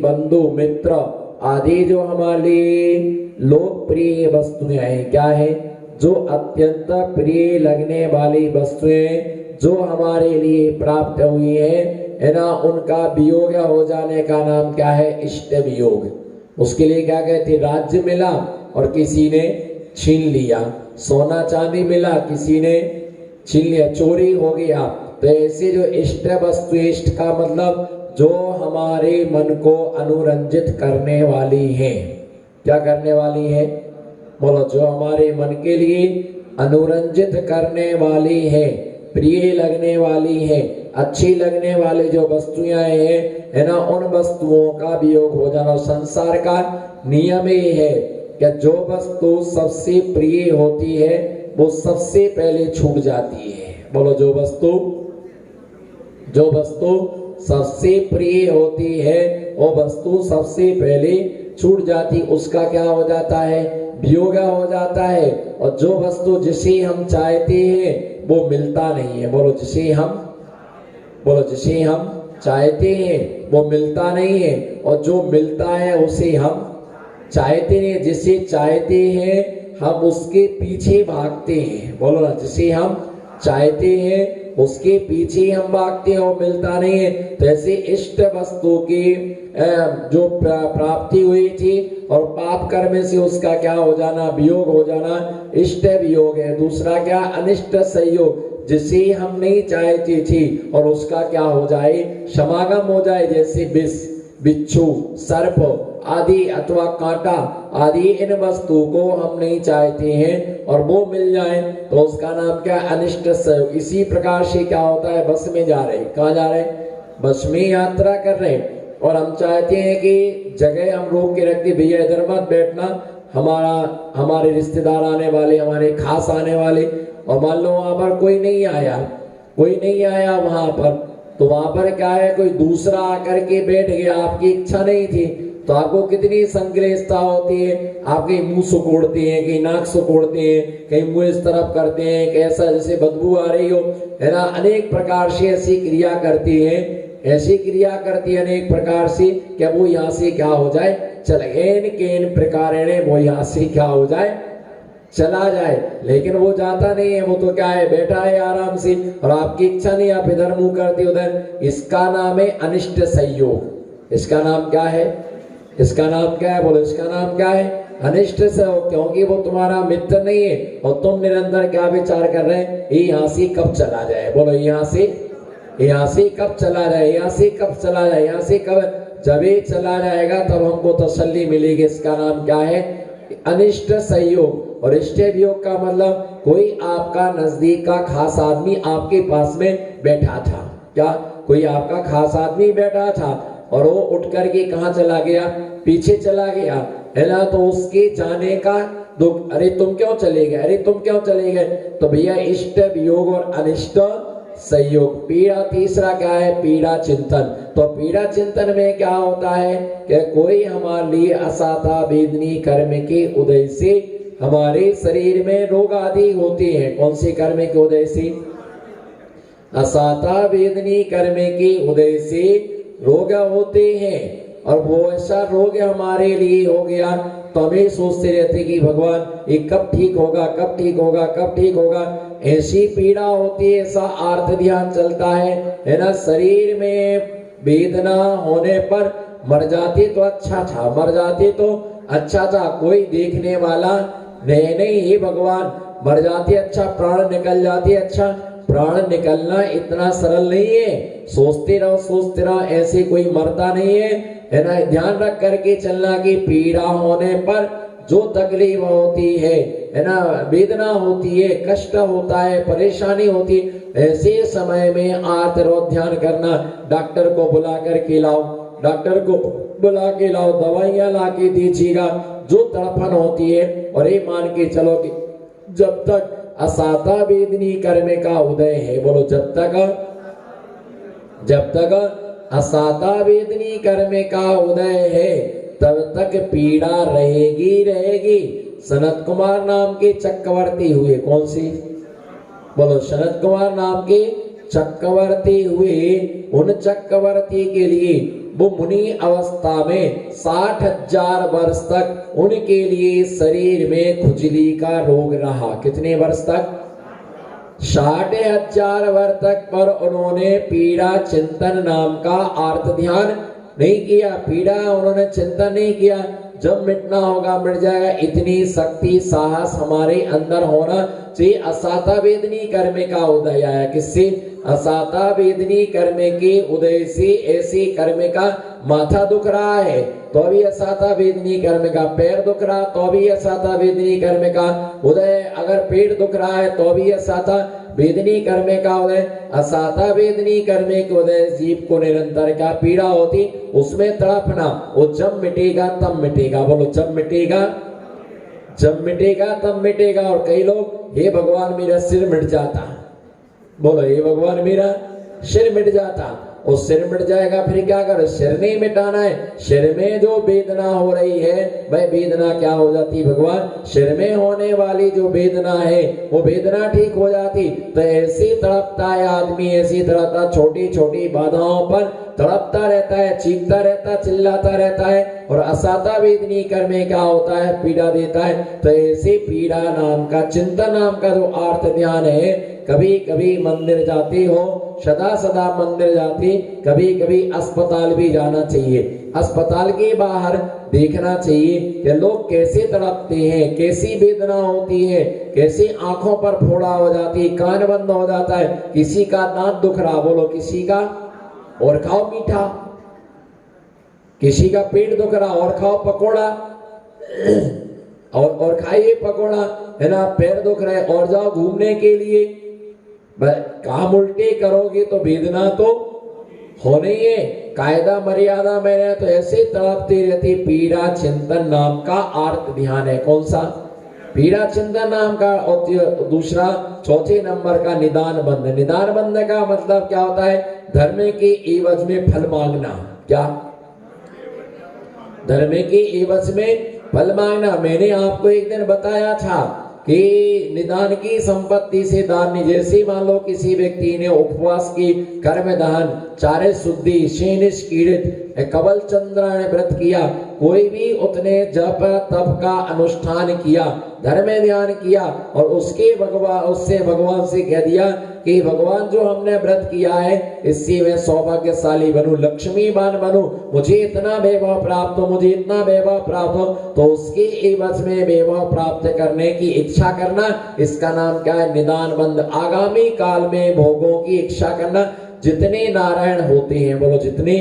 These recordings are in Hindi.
बंधु मित्र आदि जो हमारे लोकप्रिय वस्तुएं हैं, क्या है, जो अत्यंत प्रिय लगने वाली वस्तुएं जो हमारे लिए प्राप्त हुई है ना, उनका वियोग हो जाने का नाम क्या है, इष्ट वियोग। उसके लिए क्या कहते, राज्य मिला और किसी ने छीन लिया, सोना चांदी मिला किसी ने छीन लिया, चोरी हो गया। तो ऐसे जो इष्ट वस्तु, इष्ट का मतलब जो हमारे मन को अनुरंजित करने वाली है, क्या करने वाली है, बोलो, जो हमारे मन के लिए अनुरंजित करने वाली है, प्रिय लगने वाली है, अच्छी लगने वाली जो वस्तुएं हैं है ना, उन वस्तुओं का वियोग हो जाना। संसार का नियम ही है कि जो वस्तु सबसे प्रिय होती है वो सबसे पहले छूट जाती है। बोलो, जो वस्तु सबसे प्रिय होती है वो वस्तु सबसे पहले छूट जाती, उसका क्या हो जाता है, वियोग हो जाता है। और जो वस्तु जिसे हम चाहते हैं वो मिलता नहीं है। बोलो, जिसे हम चाहते हैं वो मिलता नहीं है, और जो मिलता है उसे हम चाहते नहीं। जिसे चाहते हैं हम उसके पीछे भागते हैं। बोलो ना, जिसे हम चाहते हैं उसके पीछे हम भागते हैं, वो मिलता नहीं है। तो ऐसे इष्ट वस्तु की जो प्राप्ति हुई थी और पाप कर्म से उसका क्या हो जाना, वियोग हो जाना, इष्ट वियोग है। दूसरा क्या, अनिष्ट संयोग, जिसे हम नहीं चाहती थी और उसका क्या हो जाए, समागम हो जाए। जैसे विष, बिच्छू, सर्प आदि अथवा कांटा आदि, इन वस्तु को हम नहीं चाहते हैं और वो मिल जाए तो उसका नाम क्या, अनिष्ट संयोग। इसी प्रकार से क्या होता है, बस में जा रहे, कहाँ जा रहे, बस में यात्रा कर रहे हैं और हम चाहते हैं कि जगह हम रोक के रखते, भैया इधर मत बैठना, हमारे रिश्तेदार आने वाले, हमारे खास आने वाले, और मान लो वहां पर कोई नहीं आया वहां पर, तो वहां पर क्या है, कोई दूसरा आकर के बैठ गया, आपकी इच्छा नहीं थी, तो आपको कितनी संक्लेशता होती है। आपके मुंह सुकोड़ते हैं, कहीं नाक सुकोड़ते हैं, कहीं मुंह इस तरफ करते हैं, कैसा जैसे बदबू आ रही हो, है ना, अनेक प्रकार से ऐसी क्रिया करती है अनेक प्रकार से, क्या वो यहाँ से क्या हो जाए, केन प्रकार वो यहाँ से क्या हो जाए, चला जाए। लेकिन वो जाता नहीं है, वो तो क्या है, बैठा है आराम से, और आपकी इच्छा नहीं, आप इधर मुंह करते उधर। इसका नाम है अनिष्ट संयोग। इसका नाम क्या है, बोलो, इसका नाम क्या है, अनिष्ट संयोग। क्योंकि वो तुम्हारा मित्र नहीं है और तुम निरंतर क्या विचार कर रहे हैं, ये यहाँ से कब चला जाए। बोलो, यहाँ से कब चला जाए, यहाँ से कब, जब ये चला जाएगा तब हमको तसल्ली मिलेगी। इसका नाम क्या है, अनिष्ट संयोग। और इष्ट वियोग का मतलब, कोई आपका नजदीक का खास आदमी आपके पास में बैठा था, क्या, कोई आपका खास आदमी बैठा था और वो उठ करके कहाँ चला गया, पीछे चला गया, है ना, तो उसके जाने का दुख, अरे तुम क्यों चले गए, तो भैया इष्ट वियोग और अनिष्ट संयोग। पीड़ा, तीसरा क्या है, पीड़ा चिंतन। तो पीड़ा चिंतन में क्या होता है कि कोई हमारे लिए असाता वेदनी कर्म के उदय से हमारे शरीर में रोग आदि होते हैं। कौन से कर्म के उदय से, असाता वेदनी कर्म के उदय से रोग होते हैं, और वो ऐसा रोग हमारे लिए हो गया तो हमें सोचते रहते कि भगवान ये कब ठीक होगा। ऐसी पीड़ा होती है, ऐसा आर्त ध्यान चलता है ना। शरीर में वेदना होने पर मर जाते तो अच्छा था, कोई देखने वाला नहीं, हे भगवान, मर जाते अच्छा, प्राण निकल जाते अच्छा। प्राण निकलना इतना सरल नहीं है, सोचते रहो, ऐसे कोई मरता नहीं है ना। ध्यान रख करके चलना कि पीड़ा होने पर जो तकलीफ होती है ना, वेदना होती है, कष्ट होता है, परेशानी होती है, ऐसे समय में आर्तरोध ध्यान करना। डॉक्टर को बुला के लाओ, दवाइयां ला के दीजिएगा जो तड़पन होती है, और ये मान के चलो कि जब तक असाता वेदनी कर्म का उदय है, बोलो, जब तक असाता वेदनी कर्म का उदय है तब तक पीड़ा रहेगी। सनत कुमार नाम के चक्रवर्ती हुए, कौन सी, बोलो, सनत कुमार नाम के चक्रवर्ती हुए। उन चक्रवर्ती के लिए वो मुनि अवस्था में 60,000 वर्ष तक उनके लिए शरीर में खुजली का रोग रहा। कितने वर्ष तक? 60,000 वर्ष तक। पर उन्होंने पीड़ा चिंतन नाम का अर्थ ध्यान नहीं किया, पीड़ा उन्होंने चिंतन नहीं किया। जब मिटना होगा मिट जाएगा, इतनी शक्ति साहस हमारे अंदर होना चाहिए। असाता वेदनी कर्म का उदय आया। किससे? असाता वेदनी कर्म के उदय से। ऐसे कर्म का माथा दुख रहा है तो भी असाता वेदनी कर्म का, पैर दुख रहा तो भी असाता वेदनी कर्म का उदय, अगर पेट दुख रहा है तो भी असाता वेदनी कर्म का उदय। असाता वेदनी कर्म के उदय जीव को निरंतर क्या पीड़ा होती, उसमें तड़पना। वो जब मिटेगा तब मिटेगा। बोलो जब मिटेगा, जब मिटेगा तब मिटेगा। और कई लोग, हे भगवान मेरा सिर मिट जाता, बोलो हे भगवान मेरा सिर मिट जाता। और सिर मिट जाएगा फिर क्या करो? सिर नहीं मिटाना है। सिर में जो वेदना हो रही है वह वेदना क्या हो जाती भगवान? सिर में होने वाली जो वेदना है वो वेदना ठीक हो जाती। तो ऐसे तड़पता है आदमी, ऐसी तड़पता, छोटी छोटी बाधाओं पर तड़पता रहता है, चीखता रहता, चिल्लाता रहता है। और असाता वेदनी कर्म क्या होता है? पीड़ा देता है। तो ऐसे पीड़ा नाम का, चिंतन नाम का जो अर्थ ध्यान है, कभी कभी मंदिर जाते हो, सदा सदा मंदिर जाते, कभी कभी अस्पताल भी जाना चाहिए। अस्पताल के बाहर देखना चाहिए कि लोग कैसे तड़पते हैं, कैसी वेदना होती है, कैसे आंखों पर फोड़ा हो जाती है, कान बंद हो जाता है, किसी का दांत दुख रहा, बोलो किसी का, और खाओ मीठा, किसी का पेट दुख रहा और खाओ पकोड़ा, और खाइए पकोड़ा, है ना। पैर दुख रहे और जाओ घूमने के लिए, काम उल्टे करोगे तो वेदना तो होनी है। कायदा मर्यादा में रहे तो ऐसे तड़पती रहती। पीड़ा चिंतन नाम का अर्थ ध्यान है। कौन सा? पीड़ा चिंतन नाम का। और दूसरा, चौथे नंबर का निदान बंध। निदान बंध का मतलब क्या होता है? धर्म के एवज में फल मांगना। क्या? धर्म के एवज में फल मांगना। मैंने आपको एक दिन बताया था कि निदान की संपत्ति से दान नहीं। जैसे मान लो किसी व्यक्ति ने उपवास की, कर्म दान, चारे शुद्धि, शेनिश कीड़ित, कबल चंद्र ने व्रत किया, कोई भी उतने जप तप का अनुष्ठान किया, धर्म ध्यान किया, और उससे भगवान से कह दिया कि भगवान जो हमने व्रत किया है इससे मैं सौभाग्यशाली बनूं, लक्ष्मीवान बनूं, मुझे इतना वैभव प्राप्त हो, मुझे इतना वैभव प्राप्त हो, तो उसके एवज में वैभव प्राप्त करने की इच्छा करना, इसका नाम क्या है? निदान बंध। आगामी काल में भोगों की इच्छा करना। जितने नारायण होते हैं, बोलो जितने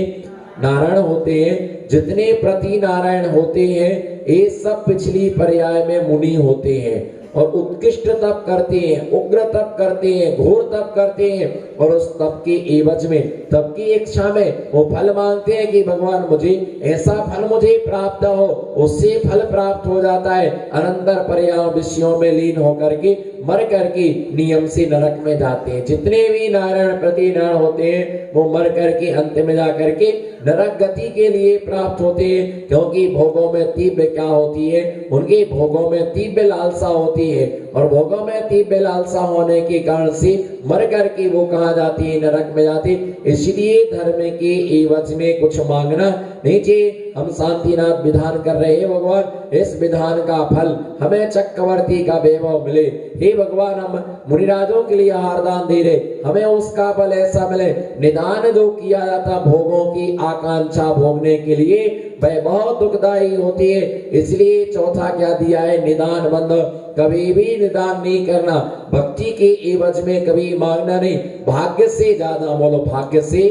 नारायण होते हैं, जितने प्रति नारायण होते हैं, ये सब पिछली पर्याय में मुनि होते हैं और उत्कृष्ट तप करते हैं, उग्र तप करते हैं, घोर तप करते हैं। और उस तप के एवज में, तप की इच्छा में वो फल मांगते हैं कि भगवान मुझे ऐसा फल मुझे प्राप्त हो। उससे फल प्राप्त हो जाता है। अनंतर पर्याय विषयों में लीन होकर के मर करके नियम से नरक में जाते हैं। जितने भी नारायण प्रति नारायण होते हैं वो मर करके अंत में जाकर के नरक गति के लिए प्राप्त होते हैं। क्योंकि भोगों में तीव्र क्या होती है? उनके भोगों में तीव्र लालसा होती है, और भोगों में तीव्र लालसा होने के कारण से मर करके वो कहाँ जाती है? नरक में जाती। इसलिए धर्म के एवज में कुछ मांगना नहीं चाहिए। हम शांतिनाथ विधान कर रहे हैं, भगवान इस विधान का फल हमें चक्रवर्ती का वैभव मिले। हे भगवान, हम मुनिराजों के लिए आहारदान दे रहे, हमें उसका फल ऐसा मिले। निदान जो किया जाता भोगों की आकांक्षा भोगने के लिए, वह बहुत दुखदायी होती है। इसलिए चौथा क्या दिया है? निदान बंध। कभी भी निदान नहीं करना, भक्ति के एवज में कभी मांगना नहीं। भाग्य से ज्यादा, बोलो भाग्य से,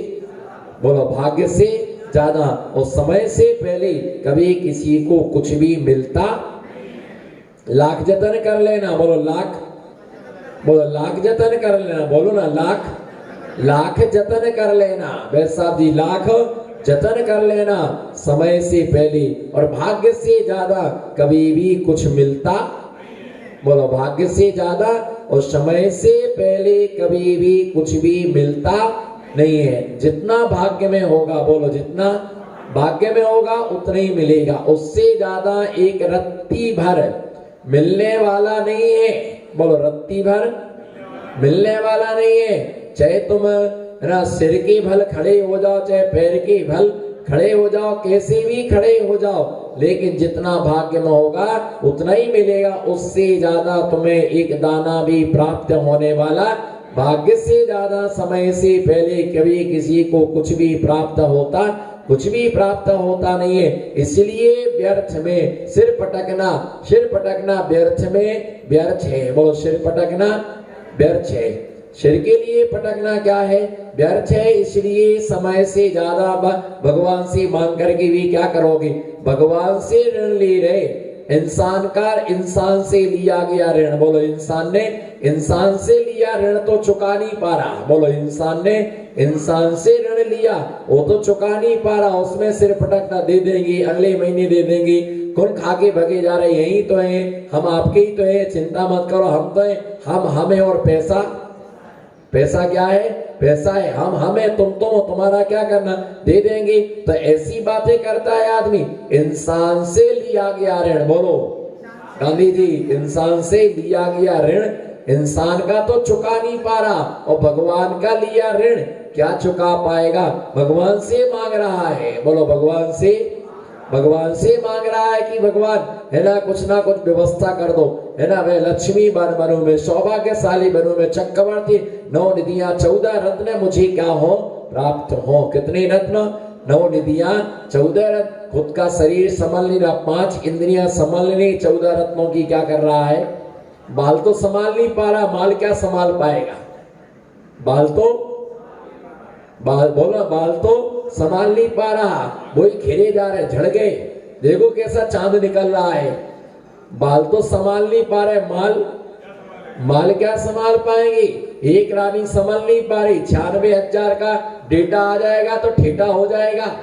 बोलो भाग्य से ज्यादा, और समय से पहले कभी किसी को कुछ भी मिलता। लाख जतन कर लेना, बोलो लाख, बोलो लाख जतन कर लेना, बोलो ना लाख जतन कर लेना। वैसा जी लाख जतन कर लेना समय से पहले, और भाग्य से ज्यादा कभी भी कुछ मिलता। बोलो भाग्य से ज्यादा और समय से पहले कभी भी कुछ भी मिलता नहीं है। जितना भाग्य में होगा, बोलो जितना भाग्य में होगा उतना ही मिलेगा। उससे ज्यादा एक रत्ती भर मिलने वाला नहीं है। बोलो रत्ती भर मिलने वाला नहीं है। चाहे तुम ना सिर के भल खड़े हो जाओ, चाहे पैर के भल खड़े हो जाओ, कैसे भी खड़े हो जाओ, लेकिन जितना भाग्य में होगा उतना ही मिलेगा। उससे ज्यादा तुम्हें एक दाना भी प्राप्त होने वाला, भाग्य से ज्यादा समय से पहले कभी किसी को कुछ भी प्राप्त होता नहीं है। इसलिए व्यर्थ में सिर पटकना व्यर्थ में व्यर्थ है। बोलो, सिर पटकना व्यर्थ है। सिर के लिए पटकना क्या है? व्यर्थ है। इसलिए समय से ज्यादा भगवान से मांग करके भी क्या करोगे? भगवान से ऋण ले रहे। इंसान से लिया गया ऋण, बोलो, इंसान से लिया ऋण तो चुका नहीं पा रहा। बोलो, इंसान ने इंसान से ऋण लिया, वो तो चुका नहीं पा रहा। उसमें सिर पटकना, दे देंगे, अगले महीने दे देंगे, कौन खा के भगे जा रहे, यही तो है, हम आपके ही तो है, चिंता मत करो, हम तो है, हमें। और पैसा क्या है? पैसा है, हमें, तुम तुम्हारा क्या करना, दे देंगे। तो ऐसी बातें करता है आदमी। इंसान से लिया गया ऋण, बोलो गांधी जी, इंसान से लिया गया ऋण इंसान का तो चुका नहीं पा रहा, और भगवान का लिया ऋण क्या चुका पाएगा? भगवान से मांग रहा है। बोलो, भगवान से मांग रहा है कि भगवान, है ना कुछ व्यवस्था कर दो, है ना, मैं लक्ष्मी बनूं, मैं सौभाग्यशाली बनूं, मैं चक्रवर्ती, 9 निधियां 14 रत्न मुझे क्या हो, प्राप्त हो। कितने रत्न? 9 निधियां 14 रत्न। खुद का शरीर संभाल नहीं रहा, 5 इंद्रियां संभाल नहीं, 14 रत्नों की क्या कर रहा है? बाल तो संभाल नहीं पा रहा, माल क्या संभाल पाएगा? बाल तो संभाल नहीं पा रहा, वही घेरे जा रहे, झड़ गए। देखो कैसा चांद निकल रहा है। बाल तो संभाल नहीं पा रहे, माल क्या संभाल पाएंगे? एक रानी संभाल नहीं पा रही, 96,000 का डेटा आ जाएगा तो ठेठा हो जाएगा।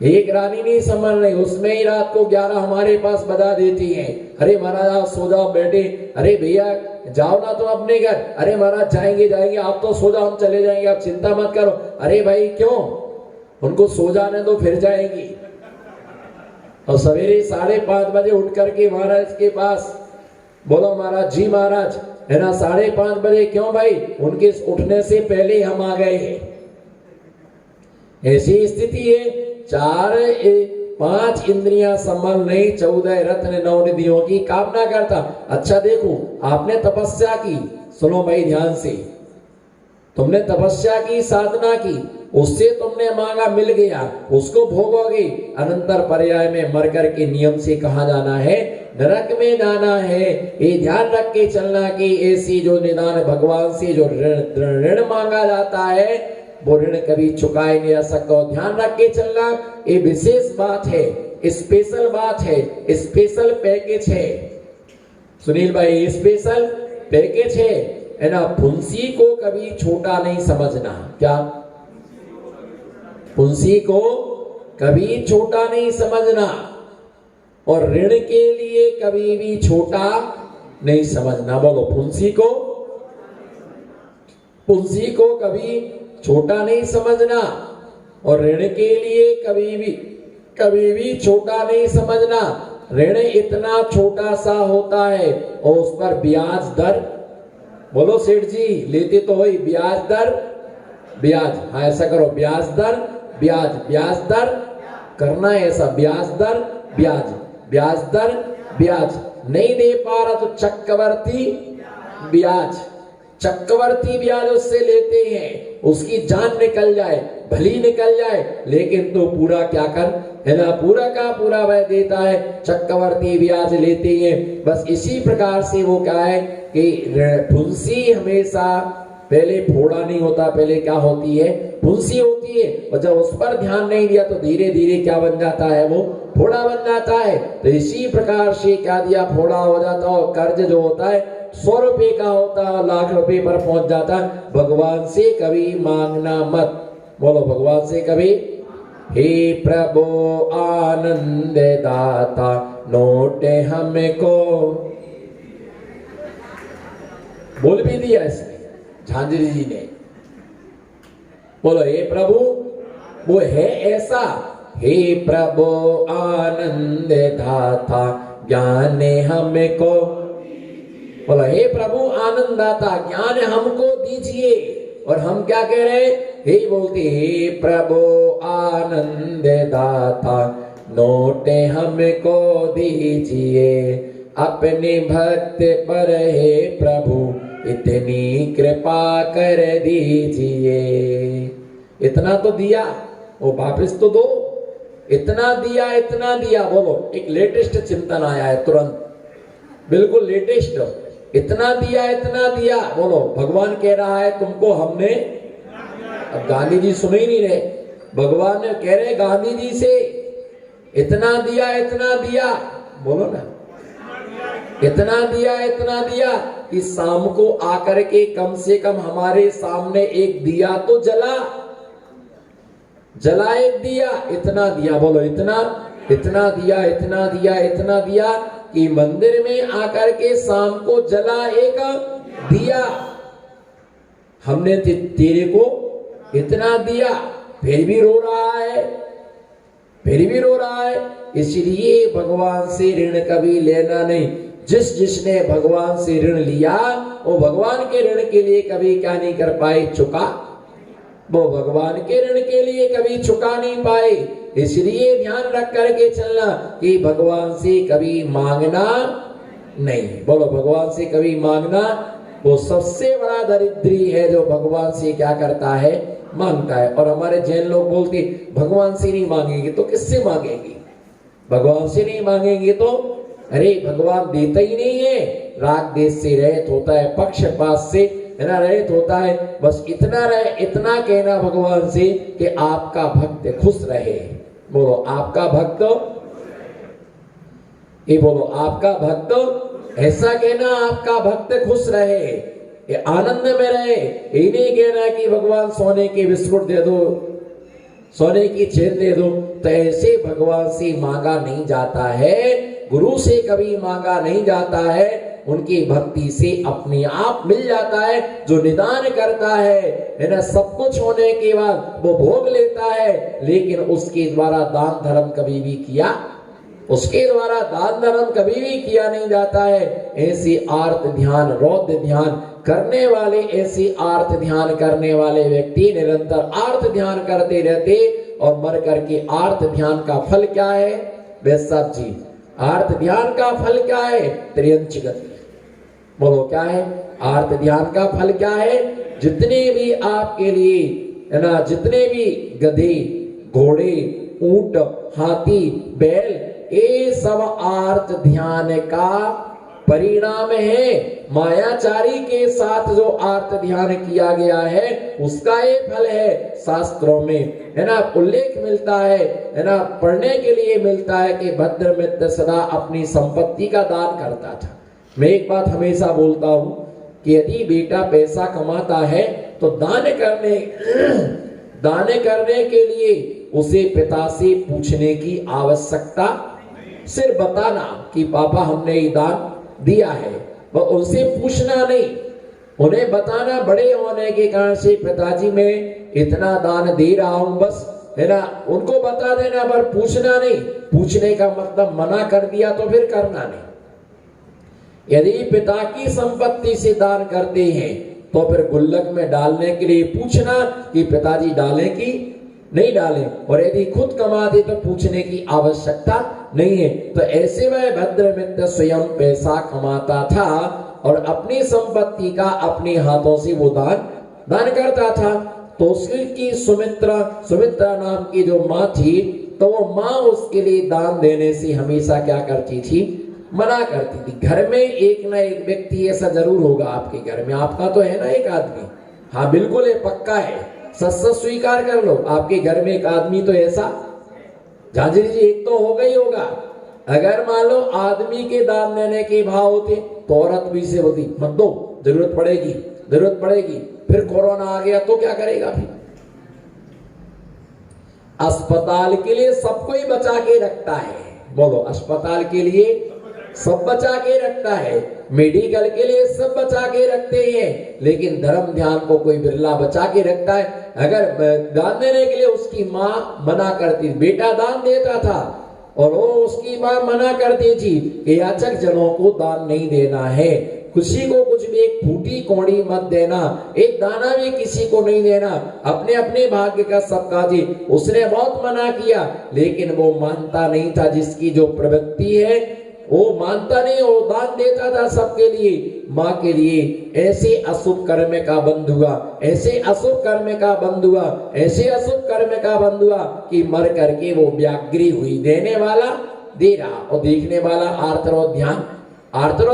एक रानी नहीं संभाल रही, उसमें ही रात को 11 हमारे पास बजा देती है। अरे महाराज आप सो जाओ बेटे, अरे भैया जाओ ना तुम अपने घर, अरे महाराज जाएंगे, आप तो सो जाओ, हम चले जाएंगे, आप चिंता मत करो। अरे भाई क्यों? उनको सो जाने दो, फिर जाएंगी। और सवेरे 5:30 बजे उठ करके महाराज के पास, बोलो महाराज जी महाराज, है ना, 5:30 बजे क्यों भाई? उनके उठने से पहले हम आ गए हैं। ऐसी स्थिति है। 5 इंद्रियां संभल नहीं, 14 रत्न 9 निधियों की कामना करता। अच्छा देखो, आपने तपस्या की, सुनो भाई ध्यान से, तुमने तपस्या की, साधना की, उससे तुमने मांगा, मिल गया, उसको भोगोगे। अनंतर पर्याय में मर कर के नियम से कहा जाना है, नरक में जाना है। ये ध्यान रख के चलना कि ऐसी जो निदान भगवान से जो ऋण मांगा जाता है, वो ऋण कभी चुकाए नहीं जा सकता। ध्यान रख के चलना, ये विशेष बात है, स्पेशल बात है, स्पेशल पैकेज है। सुनील भाई, स्पेशल पैकेज है ना। फुंसी को कभी छोटा नहीं समझना। क्या? फुंसी को कभी छोटा नहीं समझना, और ऋण के लिए कभी भी छोटा नहीं समझना। बोलो, फुंसी को कभी छोटा नहीं समझना, और ऋण के लिए कभी भी छोटा नहीं समझना। ऋण इतना छोटा सा होता है, और उस पर ब्याज दर, बोलो सेठ जी, लेते तो वही ब्याज दर ब्याज। हाँ ऐसा करो, ब्याज दर ब्याज करना है ऐसा, ब्याज दर ब्याज नहीं दे पा रहा तो चक्रवर्ती ब्याज उससे लेते हैं। उसकी जान निकल जाए, भली निकल जाए, लेकिन तो पूरा क्या कर, है ना, पूरा का पूरा वह देता है, चक्रवर्ती ब्याज लेते हैं। बस इसी प्रकार से वो क्या है कि फुंसी हमेशा पहले फोड़ा नहीं होता, पहले क्या होती है? फुंसी होती है। और जब उस पर ध्यान नहीं दिया तो धीरे धीरे क्या बन जाता है? वो फोड़ा बन जाता है। तो इसी प्रकार से क्या दिया, फोड़ा हो जाता है। और कर्ज जो होता है 100 रुपए का होता है, लाख रुपए पर पहुंच जाता है। भगवान से कभी मांगना मत। बोलो, भगवान से कभी, हे प्रभु आनंद दाता नोट हमको, बोल भी दिया इसने झांझरी जी ने। बोलो, हे प्रभु, वो है ऐसा, हे प्रभु आनंद दाता ज्ञान हमको। बोलो, हे प्रभु आनंद दाता ज्ञान हमको दीजिए। और हम क्या कह रहे हैं? यही बोलते, हे प्रभु आनंद दाता, नोट हमको दीजिए, अपने भक्त पर हे प्रभु इतनी कृपा कर दीजिए। इतना तो दिया, वो वापस तो दो। इतना दिया, इतना दिया। बोलो, एक लेटेस्ट चिंतन आया है तुरंत, बिल्कुल लेटेस्ट। इतना दिया, इतना दिया। बोलो, भगवान कह रहा है तुमको हमने, अब गांधी जी सुन ही नहीं रहे, भगवान कह रहे गांधी जी से, इतना दिया, इतना दिया। बोलो ना, इतना दिया, इतना दिया कि शाम को आकर के कम से कम हमारे सामने एक दिया तो जला एक दिया। इतना दिया। बोलो, इतना दिया, इतना दिया, इतना दिया कि मंदिर में आकर के शाम को जला एक दिया। हमने तेरे को इतना दिया, फिर भी रो रहा है, फिर भी रो रहा है। इसलिए भगवान से ऋण कभी लेना नहीं। जिसने भगवान से ऋण लिया, वो भगवान के ऋण के लिए कभी क्या नहीं कर पाए? चुका। वो भगवान के ऋण के लिए कभी चुका नहीं पाए। इसलिए ध्यान रख करके चलना कि भगवान से कभी मांगना नहीं। बोलो, भगवान से कभी मांगना। वो सबसे बड़ा दरिद्री है जो भगवान से क्या करता है? मांगता है। और हमारे जैन लोग बोलते भगवान से नहीं मांगेंगे तो किससे मांगेंगे? भगवान से नहीं मांगेंगे तो, अरे भगवान देता ही नहीं है। राग देश से रहित होता है, पक्षपात से रहित होता है। बस इतना रहे, इतना कहना भगवान से कि आपका भक्त खुश रहे। बोलो, आपका भक्त, ये बोलो, आपका भक्त, ऐसा कहना आपका भक्त खुश रहे, ये आनंद में रहे। ये नहीं कहना कि भगवान सोने के बिस्कुट दे दो, सोने की चेन दे दो। तो ऐसे भगवान से मांगा नहीं जाता है, गुरु से कभी मांगा नहीं जाता है। उनकी भक्ति से अपने आप मिल जाता है। जो निदान करता है ना, सब कुछ होने के बाद वो भोग लेता है, लेकिन उसके द्वारा दान धर्म कभी भी किया, उसके द्वारा दान धर्म कभी भी किया नहीं जाता है। ऐसे आर्त ध्यान, रौद्र ध्यान करने वाले, ऐसे आर्त ध्यान करने वाले व्यक्ति निरंतर आर्त ध्यान करते रहते और मर करके आर्त ध्यान का फल क्या है? वैसाख जी, आर्त ध्यान का फल क्या है? त्रियंच गति। बोलो, क्या है? आर्त ध्यान का फल क्या है? जितने भी आपके लिए है ना, जितने भी गधे, घोड़े, ऊंट, हाथी, बैल, ये सब आर्त ध्यान का परिणाम है। मायाचारी के साथ जो आर्त ध्यान किया गया है उसका ये फल है। शास्त्रों में है ना उल्लेख मिलता है ना, पढ़ने के लिए मिलता है कि भद्रमित्र सदा अपनी संपत्ति का दान करता था। मैं एक बात हमेशा बोलता हूं कि यदि बेटा पैसा कमाता है तो दान करने के लिए उसे पिता से पूछने की आवश्यकता, सिर्फ बताना कि पापा हमने ये दान दिया है, वो उनसे पूछना नहीं। उन्हें बताना बड़े होने के कारण से पिताजी मैं इतना दान दे रहा हूं, बस है ना, उनको बता देना, पर पूछना नहीं। पूछने का मतलब मना कर दिया तो फिर करना नहीं। यदि पिता की संपत्ति से दान करते हैं तो फिर गुल्लक में डालने के लिए पूछना कि पिताजी डालें कि नहीं डालें, और यदि खुद कमाते तो पूछने की आवश्यकता नहीं है। तो ऐसे वह भद्रमित्र स्वयं पैसा कमाता था और अपनी संपत्ति का अपने हाथों से वो दान करता था। तो उसकी सुमित्रा नाम की जो माँ थी, तो वो माँ उसके लिए दान देने से हमेशा क्या करती थी? मना करती थी। घर में एक ना एक व्यक्ति ऐसा जरूर होगा आपके घर में, आपका तो है ना एक आदमी, हाँ बिल्कुल है, पक्का है, सच स्वीकार कर लो, आपके घर में एक आदमी तो ऐसा, झांझरी जी, एक तो होगा ही होगा। अगर मान लो आदमी के दान देने के भाव होते तो औरत भी से होती मत दो, जरूरत पड़ेगी। फिर कोरोना आ गया तो क्या करेगा? फिर अस्पताल के लिए सबको ही बचा के रखता है। बोलो, अस्पताल के लिए सब बचा के रखता है, मेडिकल के लिए सब बचा के रखते हैं, लेकिन धर्म ध्यान को कोई बिरला बचा के रखता है। अगर दान देने के लिए उसकी माँ मना करती, बेटा दान देता था और वो उसकी माँ मना करती थी कि याचक जनों को दान नहीं देना है, किसी को कुछ भी एक फूटी कौड़ी मत देना, एक दाना भी किसी को नहीं देना, अपने अपने भाग्य का सबका जी। उसने बहुत मना किया लेकिन वो मानता नहीं था, जिसकी जो प्रवृत्ति है वो मानता नहीं, वो दान देता था सबके लिए, माँ के लिए। ऐसे अशुभ कर्म का बंध हुआ, ऐसे अशुभ कर्म का बंध हुआ, ऐसे अशुभ कर्म का बंध हुआ कि मर करके वो व्याग्री हुई। देने वाला दे रहा और देखने वाला आर्तरो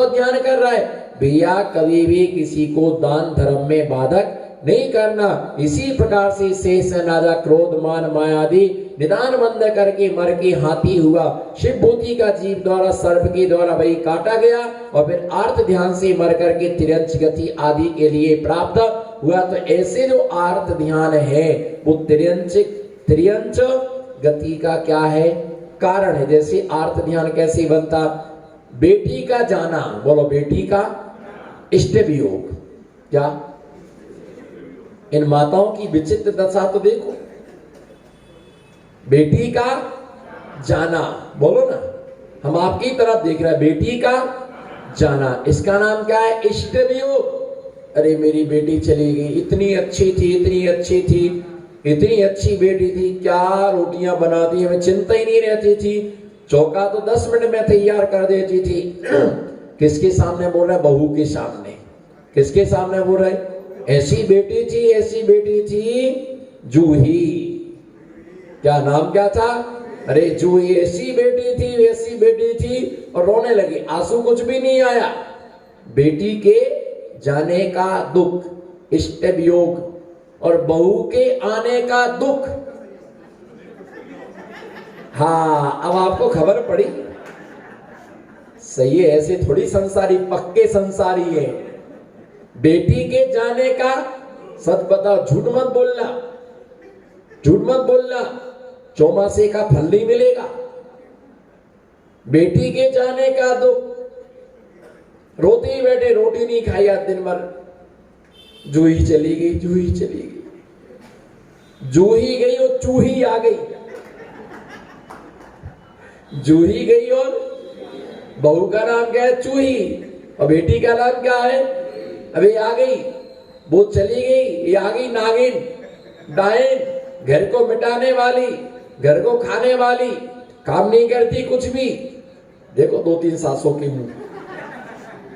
ध्यान कर रहा है। भैया कभी भी किसी को दान धर्म में बाधक नहीं करना। इसी प्रकार से शेष नाजा क्रोध मान माया आदि निदान बंद करके मर के हाथी हुआ। शिव भूति का जीव द्वारा सर्प के द्वारा वही काटा गया और फिर आर्त ध्यान से मर करके तिर्यंच गति आदि के लिए प्राप्त हुआ। तो ऐसे जो आर्त ध्यान है वो तिर्यंच गति का क्या है, कारण है। जैसे आर्त ध्यान कैसे बनता, बेटी का जाना, बोलो बेटी का इष्ट वियोग। क्या इन माताओं की विचित्र दशा तो देखो, बेटी का जाना, बोलो ना, हम आपकी तरफ देख रहे हैं, बेटी का जाना, इसका नाम क्या है, इष्ट वियोग। अरे मेरी बेटी चली गई, इतनी अच्छी थी, इतनी अच्छी थी, इतनी अच्छी बेटी थी, क्या रोटियां बनाती, हमें चिंता ही नहीं रहती थी, चौका तो 10 मिनट में तैयार कर देती थी। किसके सामने बोल रहा है, बहू के सामने। किसके सामने बोल रहा है, ऐसी बेटी थी, ऐसी बेटी थी जूही। क्या नाम क्या था, अरे जूही, ऐसी बेटी थी, ऐसी बेटी थी, और रोने लगी। आंसू कुछ भी नहीं आया, बेटी के जाने का दुख, इष्ट वियोग, और बहू के आने का दुख। हाँ, अब आपको खबर पड़ी, सही है, ऐसे थोड़ी संसारी, पक्के संसारी है। बेटी के जाने का, सच बताओ, झूठ मत बोलना, झूठ मत बोलना, चौमासे का फल नहीं मिलेगा। बेटी के जाने का दुख, रोते ही बैठे, रोटी नहीं खाई आज दिन भर, जूही चली गई, जूही चली गई, जूही गई और चूही आ गई, जूही गई और बहू का नाम क्या है, चूही, और बेटी का नाम क्या है, अबे आ गई, वो चली गई, ये आ गई नागिन, डायन, घर को मिटाने वाली, घर को खाने वाली, काम नहीं करती कुछ भी। देखो 2-3 सासों के मुंह,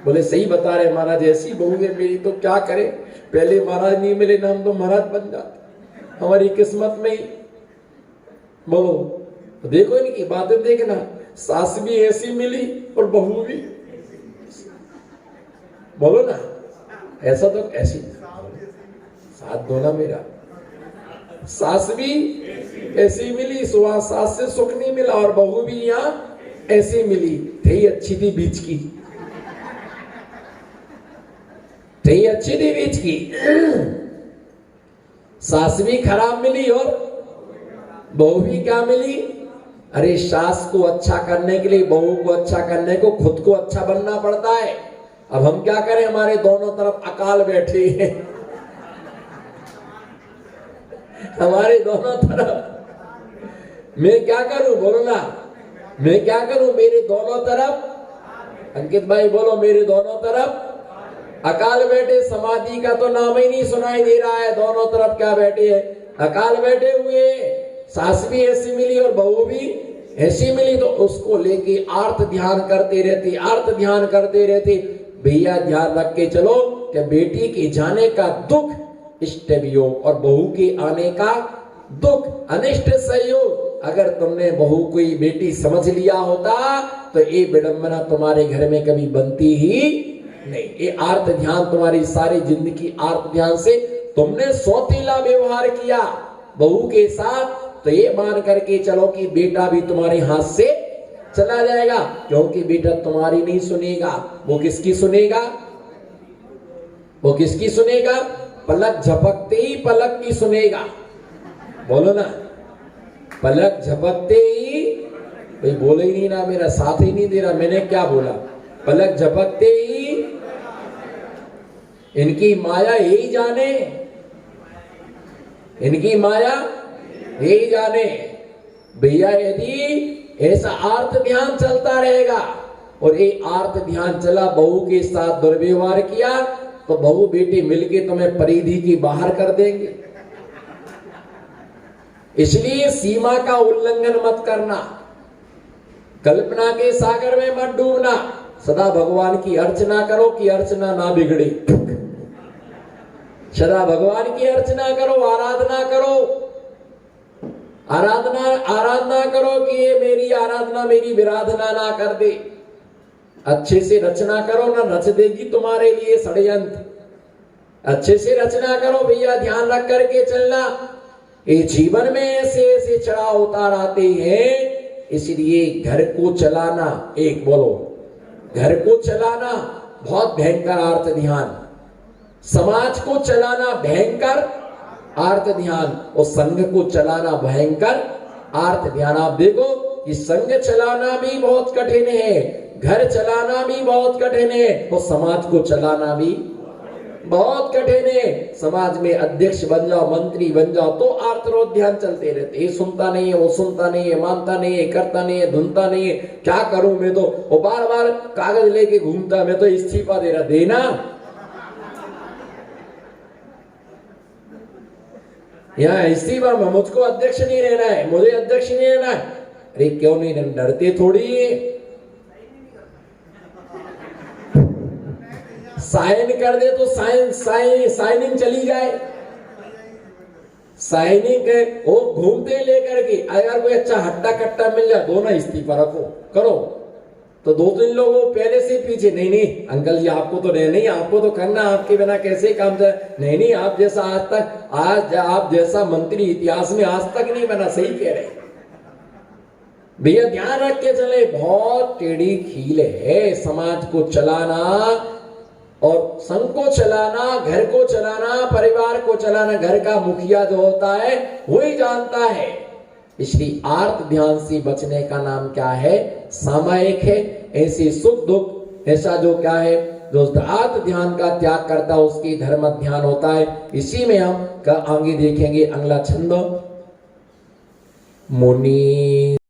बोले सही बता रहे महाराज, ऐसी बहू है मेरी तो क्या करे, पहले महाराज नहीं मिले ना, हम तो महाराज बन जाते, हमारी किस्मत में ही। बोलो, तो देखो इनकी बातें देखना, सास भी ऐसी मिली और बहू भी, बोलो ना, ऐसा तो ऐसी साथ दो ना मेरा, सास भी ऐसी मिली, सुहा सास से सुख नहीं मिला, और बहू भी यहाँ ऐसी मिली, थी अच्छी थी बीच की, थी अच्छी थी बीच की, सास भी खराब मिली और बहू भी क्या मिली। अरे सास को अच्छा करने के लिए, बहू को अच्छा करने को खुद को अच्छा बनना पड़ता है। अब हम क्या करें, हमारे दोनों तरफ अकाल बैठे हैं, हमारे दोनों तरफ, मैं क्या करूं, बोलो ना, मैं क्या करूं, मेरे दोनों तरफ, अंकित भाई बोलो, मेरे दोनों तरफ अकाल बैठे। समाधि का तो नाम ही नहीं सुनाई दे रहा है, दोनों तरफ क्या बैठे हैं, अकाल बैठे हुए। सास भी ऐसी मिली और बहू भी ऐसी मिली, तो उसको लेके आर्त ध्यान करते रहते, आर्त ध्यान करते रहते। भैया ध्यान रख के चलो कि बेटी के जाने का दुख इष्ट वियोग, और बहू के आने का दुख अनिष्ट संयोग। अगर तुमने बहू कोई बेटी समझ लिया होता तो ये विडंबना तुम्हारे घर में कभी बनती ही नहीं। ये आर्त ध्यान, तुम्हारी सारी जिंदगी आर्त ध्यान से तुमने सौतीला व्यवहार किया बहू के साथ, तो ये मान करके चलो कि बेटा भी तुम्हारे हाथ से चला जाएगा, क्योंकि बेटा तुम्हारी नहीं सुनेगा, वो किसकी सुनेगा, वो किसकी सुनेगा, पलक झपकते ही पलक की सुनेगा। बोलो ना, पलक झपकते ही, भाई बोले ही नहीं ना, मेरा साथ ही नहीं दे रहा, मैंने क्या बोला, पलक झपकते ही इनकी माया यही जाने, इनकी माया यही जाने। भैया यदि ऐसा आर्त ध्यान चलता रहेगा और ये आर्त ध्यान चला, बहू के साथ दुर्व्यवहार किया तो बहू बेटी मिलके तुम्हें परिधि की बाहर कर देंगे। इसलिए सीमा का उल्लंघन मत करना, कल्पना के सागर में मत डूबना, सदा भगवान की अर्चना करो कि अर्चना ना बिगड़े। सदा भगवान की अर्चना करो, आराधना करो, आराधना करो कि ये मेरी आराधना मेरी विराधना ना कर दे। अच्छे से रचना करो, ना रच देगी तुम्हारे लिए षड्यंत्र। अच्छे से रचना करो भैया, ध्यान रख करके चलना। ये जीवन में ऐसे ऐसे चढ़ाव उतार आते हैं, इसलिए घर को चलाना, एक बोलो, घर को चलाना बहुत भयंकर आर्त ध्यान, समाज को चलाना भयंकर आर्त ध्यान, और संघ को चलाना भयंकर आर्त ध्यान। आप देखो कि संघ चलाना भी बहुत कठिन है, घर चलाना भी बहुत कठिन है, और समाज को चलाना भी बहुत कठिन है। समाज में अध्यक्ष बन जाओ, मंत्री बन जाओ तो आर्तरोध ध्यान चलते रहते, ये सुनता नहीं है, वो सुनता नहीं है, मानता नहीं है, करता नहीं है, धुनता नहीं है, क्या करूं मैं तो, वो बार बार कागज लेके घूमता, मैं तो इस्तीफा दे रहा, देना। यहाँ इस्तीफा में मुझको अध्यक्ष नहीं रहना है, मुझे अध्यक्ष नहीं रहना है। अरे क्यों नहीं रहना, डरते थोड़ी है। साइन कर दे तो साइनिंग चली जाए, साइनिंग वो घूमते लेकर के, अगर कोई अच्छा हट्टा कट्टा मिल जाए, दोनों इस्तीफा रखो करो, तो दो तीन लोग वो पहले से पीछे, नहीं नहीं अंकल जी आपको तो नहीं, आपको तो करना, आपके बिना कैसे काम चले, नहीं आप जैसा आप जैसा मंत्री इतिहास में आज तक नहीं बना। सही कह रहे भैया, ध्यान रख के चले, बहुत टेढ़ी खील है समाज को चलाना और संघ को चलाना, घर को चलाना, परिवार को चलाना। घर का मुखिया जो होता है वही जानता है। इसलिए आर्त ध्यान से बचने का नाम क्या है, सामायिक है। ऐसे सुख दुख ऐसा जो क्या है, जो आर्त ध्यान का त्याग करता है उसकी धर्म ध्यान होता है। इसी में हम आगे देखेंगे अगला छंद, मुनि